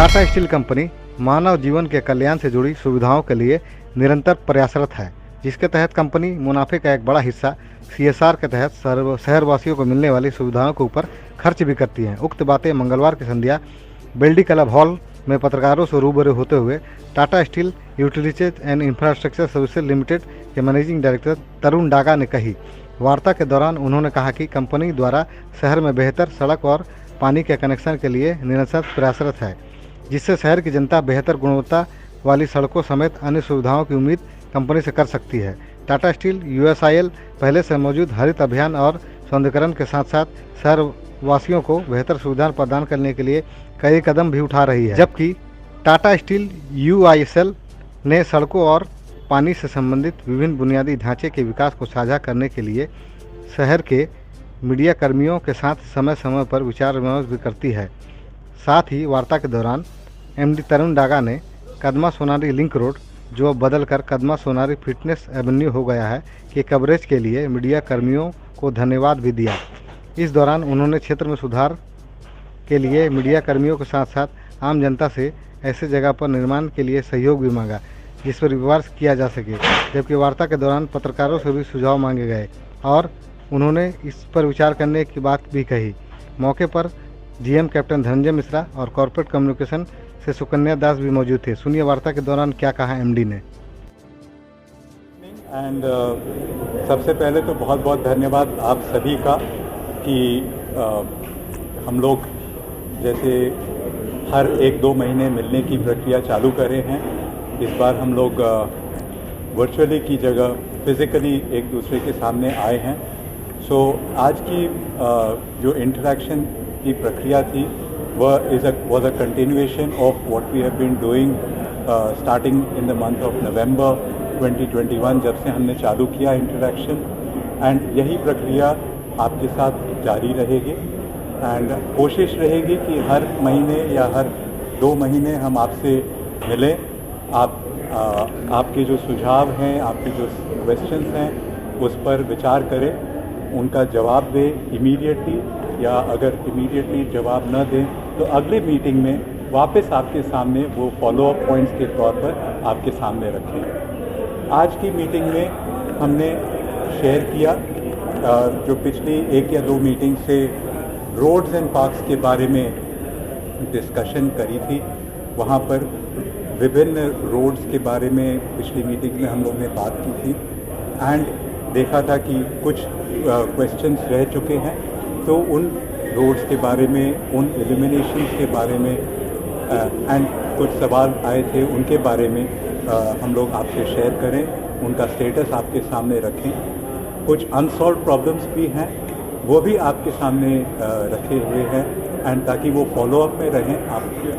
Tata steel company मानव जीवन के कल्याण से जुड़ी सुविधाओं के लिए निरंतर प्रयासरत है, जिसके तहत कंपनी मुनाफे का एक बड़ा हिस्सा CSR के तहत शहरवासियों को मिलने वाली सुविधाओं के ऊपर खर्च भी करती हैं। उक्त बातें मंगलवार की संध्या बेल्डी क्लब हॉल में पत्रकारों से रूबरू होते हुए Tata steel utilities and infrastructure services limited के मैनेजिंग डायरेक्टर तरुण डागा ने कही। वार्ता के दौरान उन्होंने कहा कि कंपनी द्वारा शहर में बेहतर सड़क और पानी के कनेक्शन के लिए निरंतर प्रयासरत है, जिससे शहर की जनता बेहतर गुणवत्ता वाली सड़कों समेत अन्य सुविधाओं की उम्मीद कंपनी से कर सकती है। टाटा स्टील USIL पहले से मौजूद हरित अभियान और सौंदर्यीकरण के साथ साथ शहर वासियों को बेहतर सुविधाएं प्रदान करने के लिए कई कदम भी उठा रही है, जबकि टाटा स्टील UISL ने सड़कों और पानी से संबंधित विभिन्न बुनियादी ढांचे के विकास को साझा करने के लिए शहर के मीडिया कर्मियों के साथ समय समय पर विचार विमर्श भी करती है। साथ ही वार्ता के दौरान MD तरुण डागा ने कदमा सोनारी लिंक रोड, जो अब बदलकर कदमा सोनारी फिटनेस एवेन्यू हो गया है, के कवरेज के लिए मीडिया कर्मियों को धन्यवाद भी दिया। इस दौरान उन्होंने क्षेत्र में सुधार के लिए मीडिया कर्मियों के साथ साथ आम जनता से ऐसे जगह पर निर्माण के लिए सहयोग भी मांगा, जिस पर विमर्श किया जा सके। जबकि वार्ता के दौरान पत्रकारों से भी सुझाव मांगे गए और उन्होंने इस पर विचार करने की बात भी कही। मौके पर GM कैप्टन धनंजय मिश्रा और कॉर्पोरेट कम्युनिकेशन से सुकन्या दास भी मौजूद थे। सुनिए वार्ता के दौरान क्या कहा MD ने। एंड सबसे पहले तो बहुत बहुत धन्यवाद आप सभी का कि हम लोग जैसे हर 1-2 महीने मिलने की प्रक्रिया चालू करे हैं। इस बार हम लोग वर्चुअली की जगह फिज़िकली एक दूसरे के सामने आए हैं। सो आज की जो इंटरेक्शन की प्रक्रिया थी वह was a continuation of what we have been doing starting in the month of November 2021, जब से हमने चालू किया इंटरेक्शन। एंड यही प्रक्रिया आपके साथ जारी रहेगी एंड कोशिश रहेगी कि हर महीने या हर 2 महीने हम आपसे मिलें। आपके जो सुझाव हैं, आपके जो क्वेश्चंस हैं, उस पर विचार करें, उनका जवाब दें इमीडिएटली, या अगर इमीडिएटली जवाब न दें तो अगले मीटिंग में वापस आपके सामने वो फॉलोअप पॉइंट्स के तौर पर आपके सामने रखें। आज की मीटिंग में हमने शेयर किया जो पिछली 1 या 2 मीटिंग से रोड्स एंड पार्क्स के बारे में डिस्कशन करी थी। वहाँ पर विभिन्न रोड्स के बारे में पिछली मीटिंग में हम लोग ने बात की थी एंड देखा था कि कुछ क्वेश्चंस रह चुके हैं, तो उन रोड्स के बारे में, उन एलिमिनेशन के बारे में एंड कुछ सवाल आए थे, उनके बारे में हम लोग आपसे शेयर करें, उनका स्टेटस आपके सामने रखें। कुछ अनसॉल्व प्रॉब्लम्स भी हैं, वो भी आपके सामने रखे हुए हैं एंड ताकि वो फॉलोअप में रहें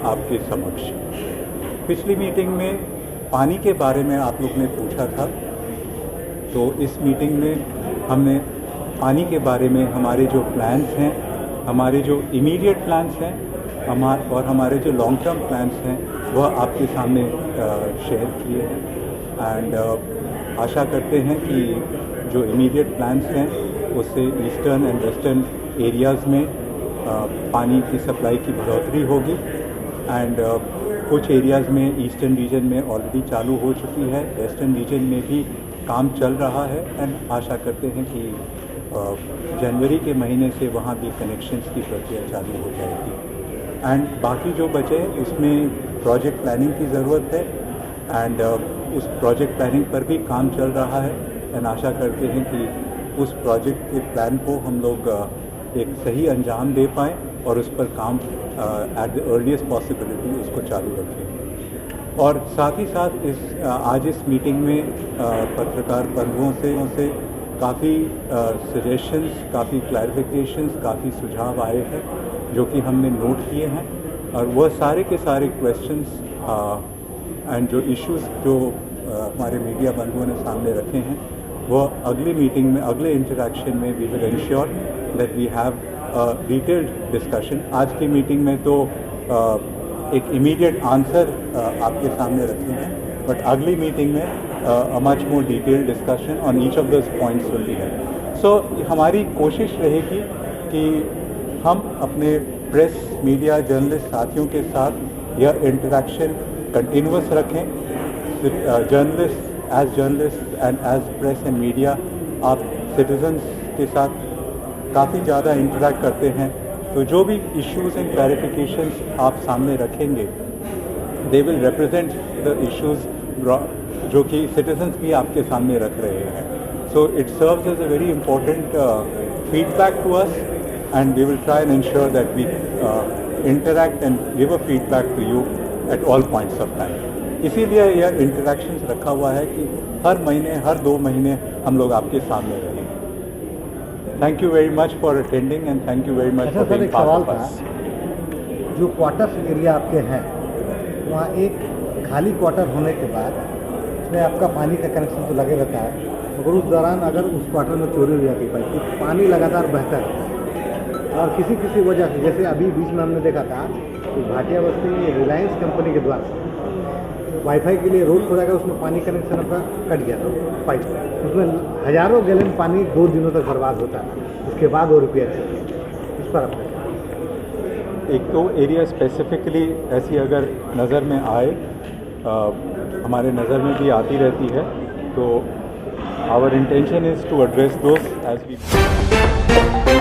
आपके समक्ष। पिछली मीटिंग में पानी के बारे में आप लोग ने पूछा था, तो इस मीटिंग में हमने पानी के बारे में हमारे जो प्लान्स हैं, हमारे जो इमीडिएट प्लान्स हैं और हमारे जो लॉन्ग टर्म प्लान्स हैं, वह आपके सामने शेयर किए हैं। एंड आशा करते हैं कि जो इमीडिएट प्लान्स हैं उससे ईस्टर्न एंड वेस्टर्न एरियाज़ में पानी की सप्लाई की बढ़ोतरी होगी एंड कुछ एरियाज़ में ईस्टर्न रीजन में ऑलरेडी चालू हो चुकी है, वेस्टर्न रीजन में भी काम चल रहा है एंड आशा करते हैं कि जनवरी के महीने से वहाँ भी कनेक्शंस की प्रक्रिया चालू हो जाएगी। एंड बाकी जो बचे उसमें प्रोजेक्ट प्लानिंग की ज़रूरत है एंड उस प्रोजेक्ट प्लानिंग पर भी काम चल रहा है एंड आशा करते हैं कि उस प्रोजेक्ट के प्लान को हम लोग एक सही अंजाम दे पाएँ और उस पर काम एट द अर्लीस्ट पॉसिबिलिटी उसको चालू रखें। और साथ ही साथ आज इस मीटिंग में पत्रकार बंधुओं से काफ़ी सजेशंस, काफ़ी क्लैरिफिकेशंस, काफ़ी सुझाव आए हैं जो कि हमने नोट किए हैं और वह सारे के सारे क्वेश्चंस एंड जो इश्यूज जो हमारे मीडिया बंधुओं ने सामने रखे हैं, वह अगली मीटिंग में, अगले इंटरेक्शन में we will ensure that we have detailed discussion. आज की मीटिंग में तो एक इमीडिएट आंसर आपके सामने रखे हैं, बट अगली मीटिंग में a much more detailed discussion on each of those points will be held. So हमारी कोशिश रहेगी कि हम अपने प्रेस, मीडिया, जर्नलिस्ट साथियों के साथ यह इंटरेक्शन कंटिन्यूस रखें। Journalist and as press and media आप सिटीजन्स के साथ काफ़ी ज़्यादा इंटरेक्ट करते हैं, तो जो भी इश्यूज एंड क्लैरिफिकेशंस आप सामने रखेंगे they will represent the issues जो कि सिटीजन्स भी आपके सामने रख रहे हैं। So it serves as a very important feedback to us and we will try and ensure that we interact and give a feedback to you at all points of time. इसीलिए यह interactions रखा हुआ है कि हर महीने हर 2 महीने हम लोग आपके सामने रहेंगे। Thank you very much for attending and thank you very much अच्छा फॉर सर, बीइंग एक पार्ट सवाल ऑफ था, अस। जो क्वार्टर्स एरिया आपके हैं वहाँ एक खाली क्वार्टर होने के बाद उसमें आपका पानी का कनेक्शन तो लगे रहता है, मगर उस दौरान अगर उस क्वार्टर में चोरी हो जाती है तो पानी लगातार बहता रहता है और किसी किसी वजह से, जैसे अभी बीच में हमने देखा था कि भाटिया बस्ती में रिलायंस कंपनी के द्वारा वाईफाई के लिए रोड खोदा गया, उसमें पानी कनेक्शन आपका कट गया था पाइप, उसमें हज़ारों गैलन पानी 2 दिनों तक बर्बाद होता है, उसके बाद वो रिपेयर किया। इस पर अपने एक तो एरिया स्पेसिफिकली ऐसी अगर नज़र में आए, हमारे नज़र में भी आती रहती है, तो our intention is to address those as we